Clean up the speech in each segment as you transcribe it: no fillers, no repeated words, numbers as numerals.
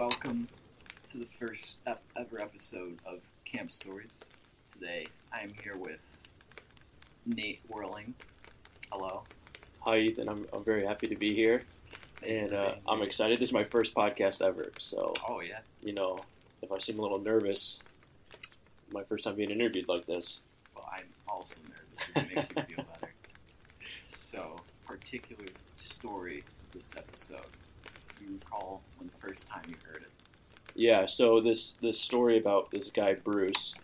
welcome to the first ever episode of Camp Stories. Today, I am here with Nate Whirling. Hello. Hi, Ethan. I'm very happy to be here, and I'm excited. This is my first podcast ever, so Oh yeah. If I seem a little nervous, it's my first time being interviewed like this. Well, I'm also nervous. If it makes you feel better. So, particular story of this episode. Do you recall when the first time you heard it? Yeah. So this story about this guy Bruce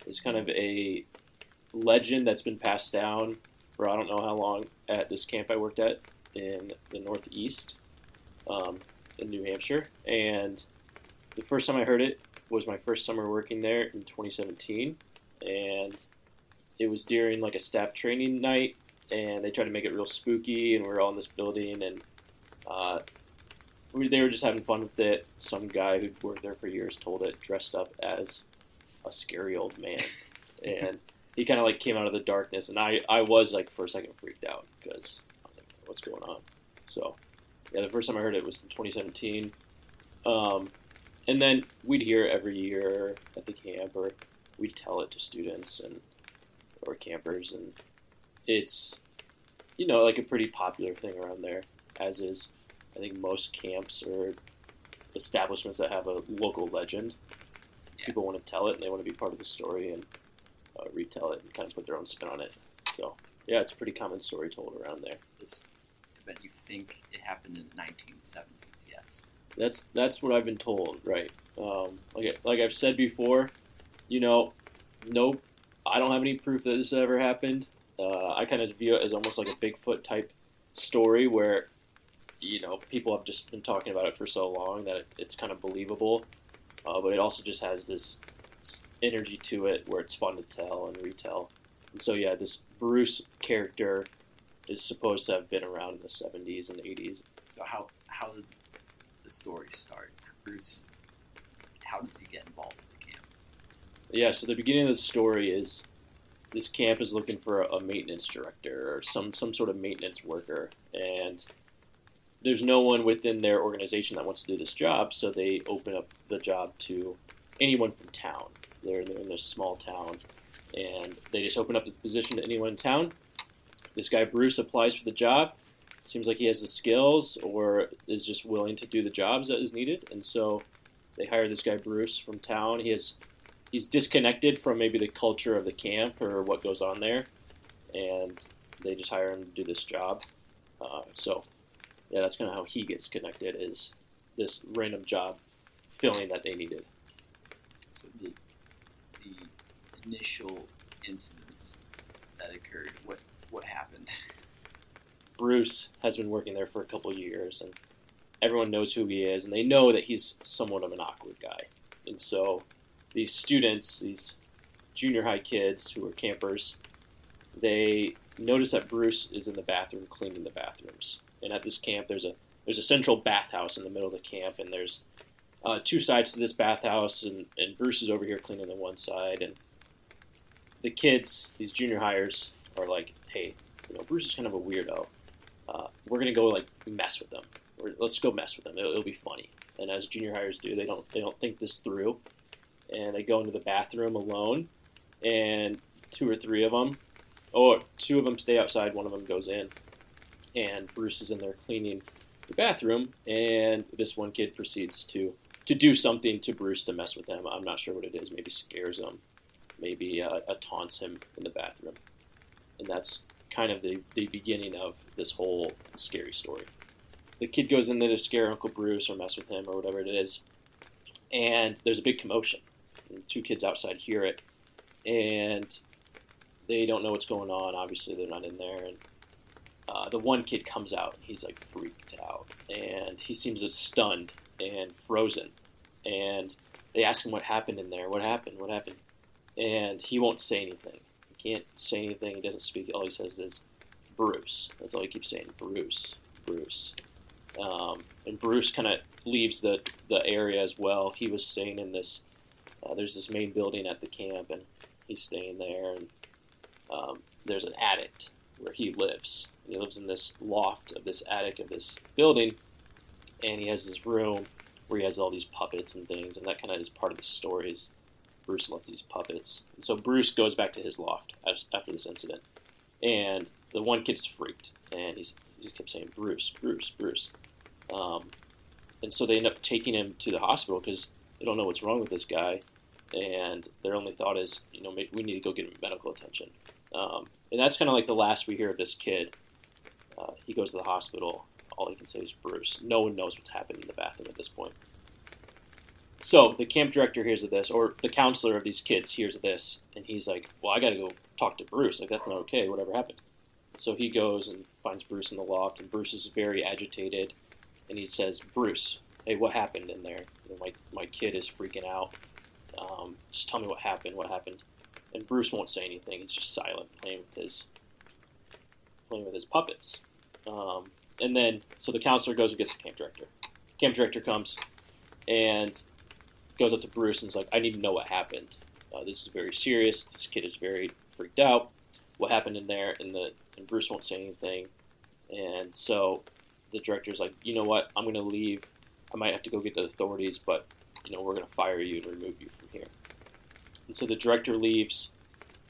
is kind of a legend that's been passed down for I don't know how long at this camp I worked at in the Northeast, in New Hampshire. And the first time I heard it was my first summer working there in 2017, and it was during like a staff training night, and they tried to make it real spooky, and we were all in this building, and they were just having fun with it. Some guy who'd worked there for years told it, dressed up as a scary old man, and he kind of like came out of the darkness, and I was like for a second freaked out because I was like, what's going on? So yeah, the first time I heard it was in 2017, and then we'd hear it every year at the camp, or we'd tell it to students or campers, and it's like a pretty popular thing around there, as is I think most camps or establishments that have a local legend. Yeah. People want to tell it, and they want to be part of the story and retell it and kind of put their own spin on it. So yeah, it's a pretty common story told around there. I bet you think it happened in the 1970s. Yes. That's what I've been told, right? Like I've said before, nope, I don't have any proof that this ever happened. I kind of view it as almost like a Bigfoot type story where, people have just been talking about it for so long that it's kind of believable, but it also just has this energy to it where it's fun to tell and retell. And so yeah, this Bruce character is supposed to have been around in the 70s and 80s. So how did the story start? Bruce, how does he get involved with the camp? Yeah, so the beginning of the story is this camp is looking for a maintenance director or some sort of maintenance worker, and there's no one within their organization that wants to do this job, so they open up the job to anyone from town. They're in this small town, and they just open up the position to anyone in town. This guy Bruce applies for the job. Seems like he has the skills or is just willing to do the jobs that is needed, and so they hire this guy Bruce from town. He's disconnected from maybe the culture of the camp or what goes on there, and they just hire him to do this job. So yeah, that's kind of how he gets connected, is this random job filling that they needed. So the initial incident that occurred, what happened? Bruce has been working there for a couple of years, and everyone knows who he is, and they know that he's somewhat of an awkward guy. And so these students, these junior high kids who are campers, they notice that Bruce is in the bathroom cleaning the bathrooms. And at this camp, there's a central bathhouse in the middle of the camp, and there's two sides to this bathhouse, and Bruce is over here cleaning the one side. And the kids, these junior hires, are like, hey, Bruce is kind of a weirdo. We're gonna go like mess with him. Let's go mess with him. It'll be funny. And as junior hires do, they don't think this through, and they go into the bathroom alone. And two of them stay outside. One of them goes in, and Bruce is in there cleaning the bathroom. And this one kid proceeds to do something to Bruce to mess with him. I'm not sure what it is. Maybe scares him. Maybe taunts him in the bathroom. And that's kind of the beginning of this whole scary story. The kid goes in there to scare Uncle Bruce or mess with him or whatever it is, and there's a big commotion. And the two kids outside hear it, and they don't know what's going on. Obviously, they're not in there. And the one kid comes out. He's like freaked out, and he seems stunned and frozen. And they ask him what happened in there. What happened? And he won't say anything. Can't say anything. He doesn't speak. All he says is Bruce. That's all he keeps saying. Bruce. And Bruce kind of leaves the area as well. He was staying in this. There's this main building at the camp, and he's staying there. And there's an attic where he lives. And he lives in this loft of this attic of this building, and he has this room where he has all these puppets and things, and that kind of is part of the story. Is Bruce loves these puppets, and so Bruce goes back to his loft after this incident, and the one kid's freaked, and he just kept saying Bruce, Bruce, Bruce, and so they end up taking him to the hospital because they don't know what's wrong with this guy, and their only thought is, we need to go get him medical attention, and that's kind of like the last we hear of this kid. He goes to the hospital. All he can say is Bruce. No one knows what's happened in the bathroom at this point. So the camp director hears of this, or the counselor of these kids hears of this, and he's like, well, I got to go talk to Bruce. Like, that's not okay, whatever happened. So he goes and finds Bruce in the loft, and Bruce is very agitated, and he says, Bruce, hey, what happened in there? My kid is freaking out. Just tell me what happened. And Bruce won't say anything. He's just silent, playing with his puppets. And then, so the counselor goes and gets the camp director. Camp director comes and goes up to Bruce and is like, I need to know what happened. This is very serious. This kid is very freaked out. What happened in there? And Bruce won't say anything. And so the director's like, you know what? I'm going to leave. I might have to go get the authorities, but, we're going to fire you and remove you from here. And so the director leaves,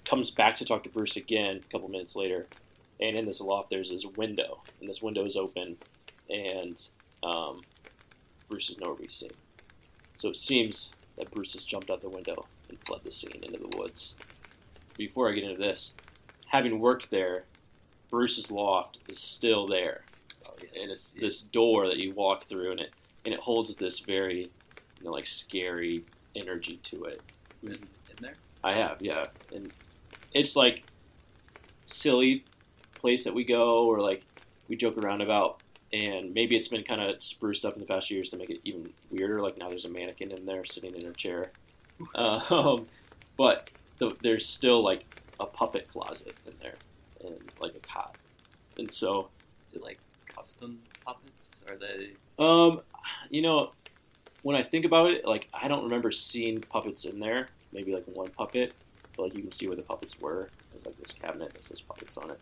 comes back to talk to Bruce again a couple minutes later. And in this loft, there's this window, and this window is open, and Bruce is nowhere to be seen. So it seems that Bruce has jumped out the window and fled the scene into the woods. Before I get into this, having worked there, Bruce's loft is still there, and it's this door that you walk through, and it holds this very, like scary energy to it. Been in there? I have, yeah, and it's like silly place that we go, or like we joke around about, and maybe it's been kind of spruced up in the past years to make it even weirder. Like now there's a mannequin in there sitting in her chair, but there's still like a puppet closet in there and like a cot, and so is it like custom puppets? Are they? When I think about it, like I don't remember seeing puppets in there. Maybe like one puppet, but like you can see where the puppets were. There's like this cabinet that says puppets on it.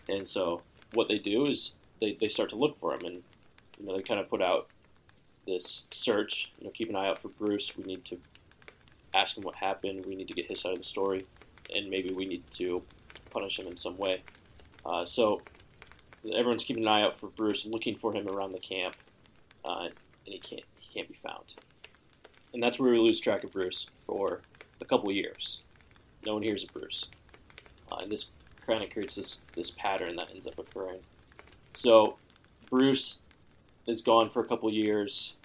And so what they do is they start to look for him, and they kind of put out this search. Keep an eye out for Bruce. We need to ask him what happened. We need to get his side of the story, and maybe we need to punish him in some way. So everyone's keeping an eye out for Bruce, looking for him around the camp, and he can't be found. And that's where we lose track of Bruce for a couple of years. No one hears of Bruce, and this kind of creates this pattern that ends up occurring. So Bruce is gone for a couple of years.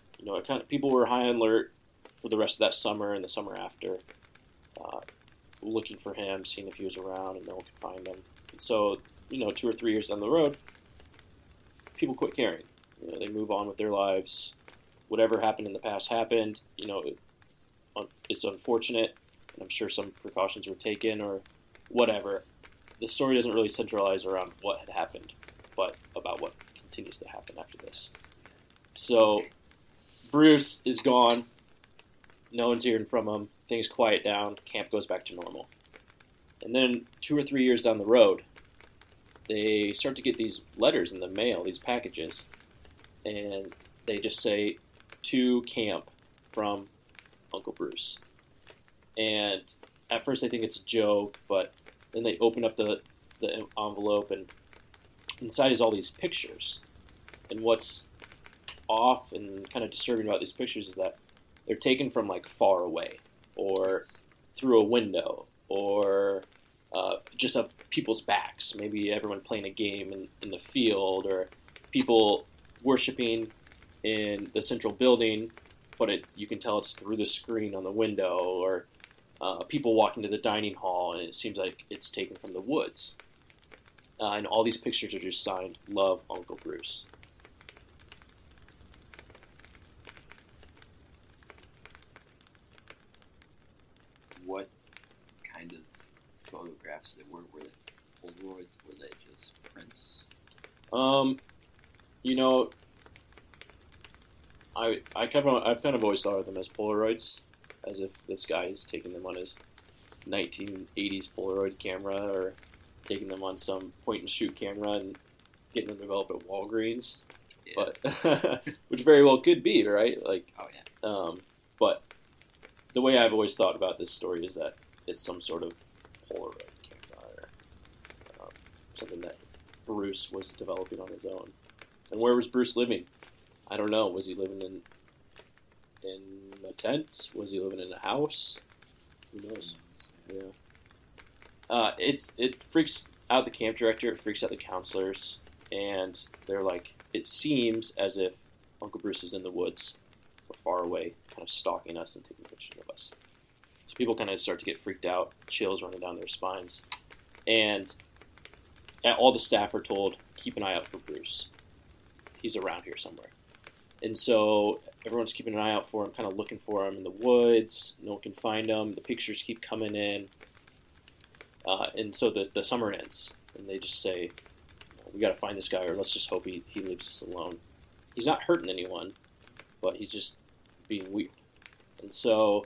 People were high alert for the rest of that summer and the summer after, looking for him, seeing if he was around, and no one could find him. And so 2 or 3 years down the road, people quit caring. They move on with their lives. Whatever happened in the past happened. It's unfortunate, and I'm sure some precautions were taken or whatever. The story doesn't really centralize around what had happened, but about what continues to happen after this. So Bruce is gone. No one's hearing from him. Things quiet down. Camp goes back to normal. And then 2 or 3 years down the road, they start to get these letters in the mail, these packages, and they just say, to camp from Uncle Bruce. And at first I think it's a joke, but then they open up the envelope, and inside is all these pictures. And what's off and kind of disturbing about these pictures is that they're taken from like far away, or through a window, or just up people's backs. Maybe everyone playing a game in the field, or people worshiping in the central building, but you can tell it's through the screen on the window, or people walking to the dining hall, and it seems like it's taken from the woods. And all these pictures are just signed, Love, Uncle Bruce. What kind of photographs they were? Were they Polaroids? Were they just prints? I've kind of always thought of them as Polaroids, as if this guy is taking them on his 1980s Polaroid camera, or taking them on some point-and-shoot camera and getting them developed at Walgreens. Yeah. but which very well could be, right? Like, Oh yeah. but the way I've always thought about this story is that it's some sort of Polaroid camera or something that Bruce was developing on his own. And where was Bruce living? I don't know. Was he living in a tent? Was he living in a house? Who knows? Yeah. It freaks out the camp director. It freaks out the counselors, and they're like, it seems as if Uncle Bruce is in the woods, or far away, kind of stalking us and taking pictures of us. So people kind of start to get freaked out, chills running down their spines, and all the staff are told, keep an eye out for Bruce. He's around here somewhere. And so everyone's keeping an eye out for him, kind of looking for him in the woods. No one can find him. The pictures keep coming in. And so the summer ends, and they just say, we got to find this guy, or let's just hope he leaves us alone. He's not hurting anyone, but he's just being weird. And so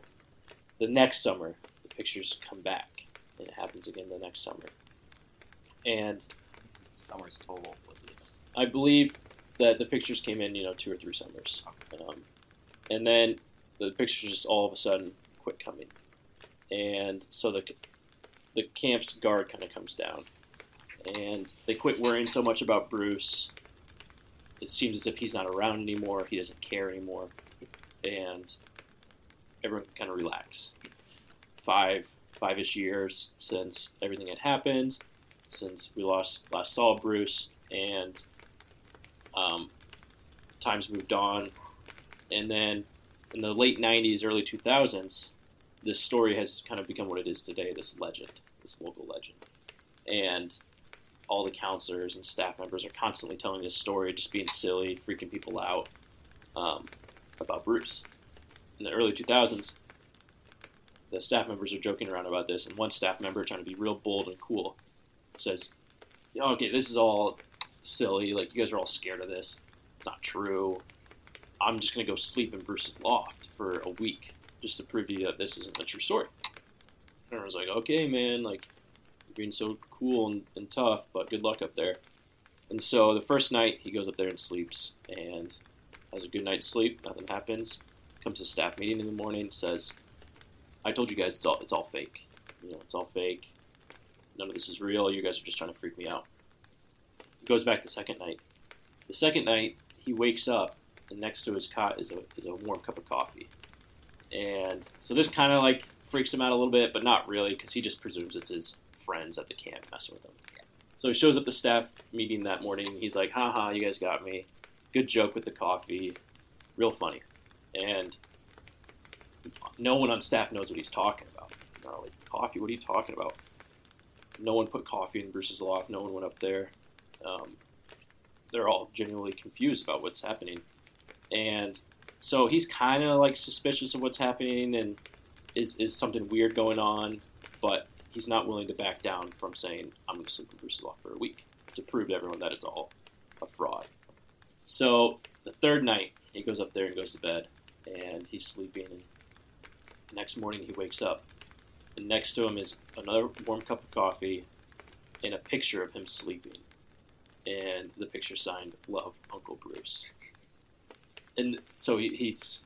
the next summer, the pictures come back, and it happens again the next summer. And Summer's total was this? I believe that the pictures came in, 2 or 3 summers. And then the pictures just all of a sudden quit coming. And so the camp's guard kind of comes down. And they quit worrying so much about Bruce. It seems as if he's not around anymore. He doesn't care anymore. And everyone kind of relax. Five-ish years since everything had happened, since we last saw Bruce, and times moved on. And then in the late 90s, early 2000s, this story has kind of become what it is today, this legend, this local legend. And all the counselors and staff members are constantly telling this story, just being silly, freaking people out about Bruce. In the early 2000s, the staff members are joking around about this, and one staff member, trying to be real bold and cool, says, okay, this is all silly, like, you guys are all scared of this. It's not true. I'm just going to go sleep in Bruce's loft for a week just to prove to you that this isn't a true story. And I was like, okay, man, like, you're being so cool and tough, but good luck up there. And so the first night, he goes up there and sleeps, and has a good night's sleep. Nothing happens. Comes to staff meeting in the morning, says, I told you guys it's all fake. It's all fake. None of this is real. You guys are just trying to freak me out. He goes back the second night. The second night, he wakes up, and next to his cot is a warm cup of coffee. And so this kind of like freaks him out a little bit, but not really, because he just presumes it's his friends at the camp messing with him. So he shows up the staff meeting that morning. He's like, haha, you guys got me. Good joke with the coffee. Real funny. And no one on staff knows what he's talking about. Like, coffee? What are you talking about? No one put coffee in Bruce's loft. No one went up there. They're all genuinely confused about what's happening. And so he's kind of like suspicious of what's happening and is something weird going on, but he's not willing to back down from saying, I'm going to sleep in Bruce's loft for a week to prove to everyone that it's all a fraud. So the third night, he goes up there and goes to bed, and he's sleeping. And the next morning, he wakes up, and next to him is another warm cup of coffee and a picture of him sleeping. And the picture signed, Love, Uncle Bruce. And so he's,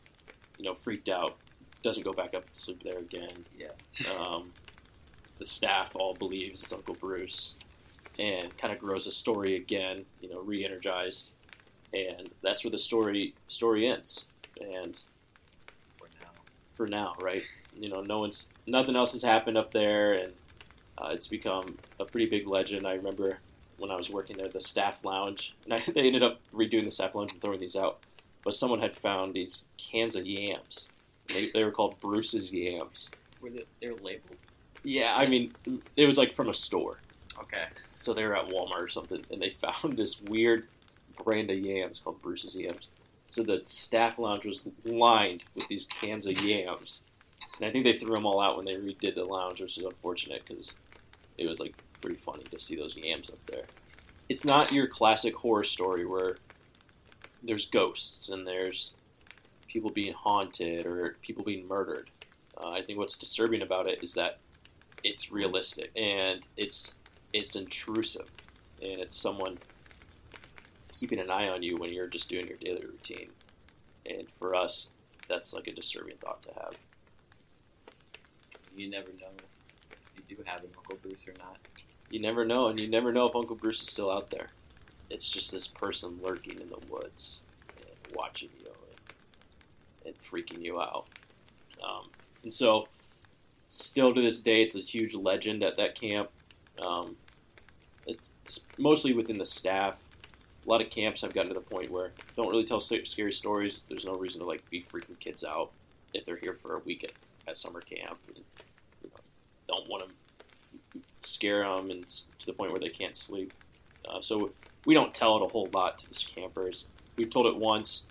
freaked out, doesn't go back up to sleep there again. Yeah. The staff all believes it's Uncle Bruce, and kind of grows a story again, re-energized. And that's where the story ends. And for now, right? Nothing else has happened up there, and it's become a pretty big legend. I remember when I was working there, the staff lounge, and they ended up redoing the staff lounge and throwing these out. But someone had found these cans of yams. They were called Bruce's yams. They're labeled? Yeah, I mean, it was like from a store. Okay. So they were at Walmart or something, and they found this weird brand of yams called Bruce's yams. So the staff lounge was lined with these cans of yams. And I think they threw them all out when they redid the lounge, which is unfortunate because it was like pretty funny to see those yams up there. It's not your classic horror story where there's ghosts and there's people being haunted or people being murdered. I think what's disturbing about it is that it's realistic and it's intrusive, and it's someone keeping an eye on you when you're just doing your daily routine. And for us, that's like a disturbing thought to have. You never know if you do have an Uncle Bruce or not. You never know, and you never know if Uncle Bruce is still out there. It's just this person lurking in the woods and watching you and freaking you out. And so, still to this day, it's a huge legend at that camp. It's mostly within the staff. A lot of camps have gotten to the point where don't really tell scary stories. There's no reason to like be freaking kids out if they're here for a week at summer camp. And, don't want to scare them and to the point where they can't sleep. So we don't tell it a whole lot to the campers. We've told it once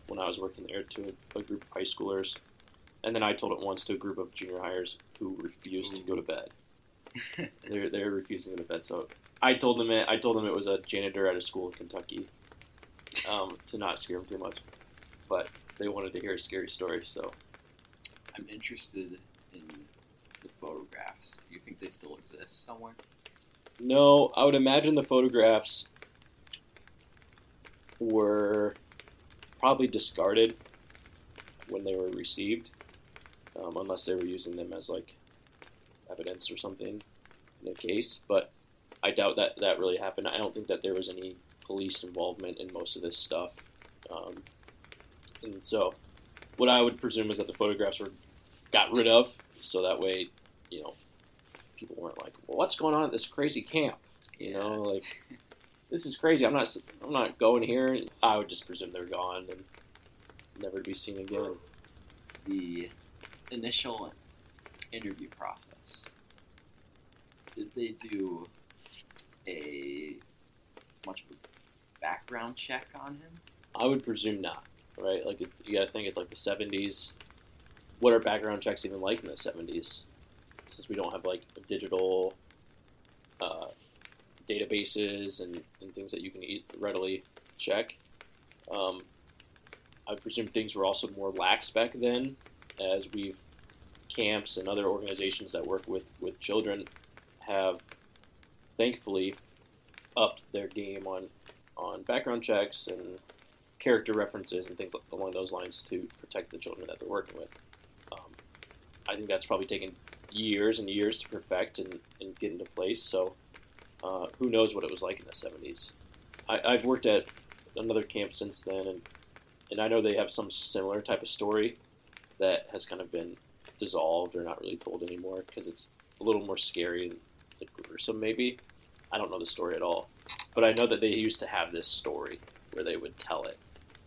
when I was working there to a group of high schoolers, and then I told it once to a group of junior hires who refused to go to bed. They're refusing to go to bed. So I told them it was a janitor at a school in Kentucky, to not scare them too much, but they wanted to hear a scary story. So I'm interested in the photographs. Do you think they still exist somewhere? No, I would imagine the photographs were probably discarded when they were received, unless they were using them as like evidence or something in a case. But I doubt that really happened. I don't think that there was any police involvement in most of this stuff. And so what I would presume is that the photographs were got rid of, so that way, people weren't like, well, what's going on at this crazy camp? Like, this is crazy. I'm not going here. I would just presume they're gone and never be seen again. The initial interview process, did they do much of a background check on him? I would presume not, right? Like, you got to think it's like the 70s. What are background checks even like in the 70s? Since we don't have like digital databases and things that you can readily check. I presume things were also more lax back then, as camps and other organizations that work with children have thankfully upped their game on background checks and character references and things along those lines to protect the children that they're working with. I think that's probably taken years and years to perfect and get into place. So who knows what it was like in the 70s. I've worked at another camp since then, and I know they have some similar type of story that has kind of been dissolved or not really told anymore because it's a little more scary and gruesome maybe. I don't know the story at all. But I know that they used to have this story where they would tell it,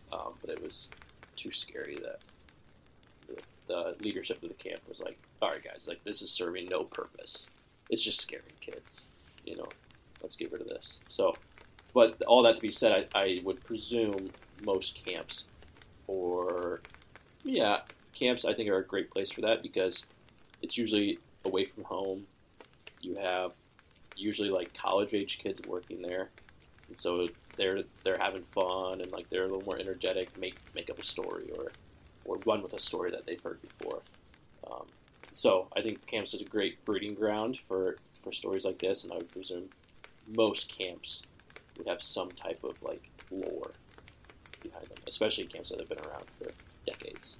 but it was too scary that the leadership of the camp was like, all right, guys, like, this is serving no purpose. It's just scaring kids, let's get rid of this. So, but all that to be said, I would presume most camps camps I think are a great place for that because it's usually away from home. You have usually like college-age kids working there, and so they're having fun and like they're a little more energetic, make up a story or run with a story that they've heard before. So I think camps is a great breeding ground for stories like this, and I would presume most camps would have some type of like lore behind them, especially camps that have been around for decades.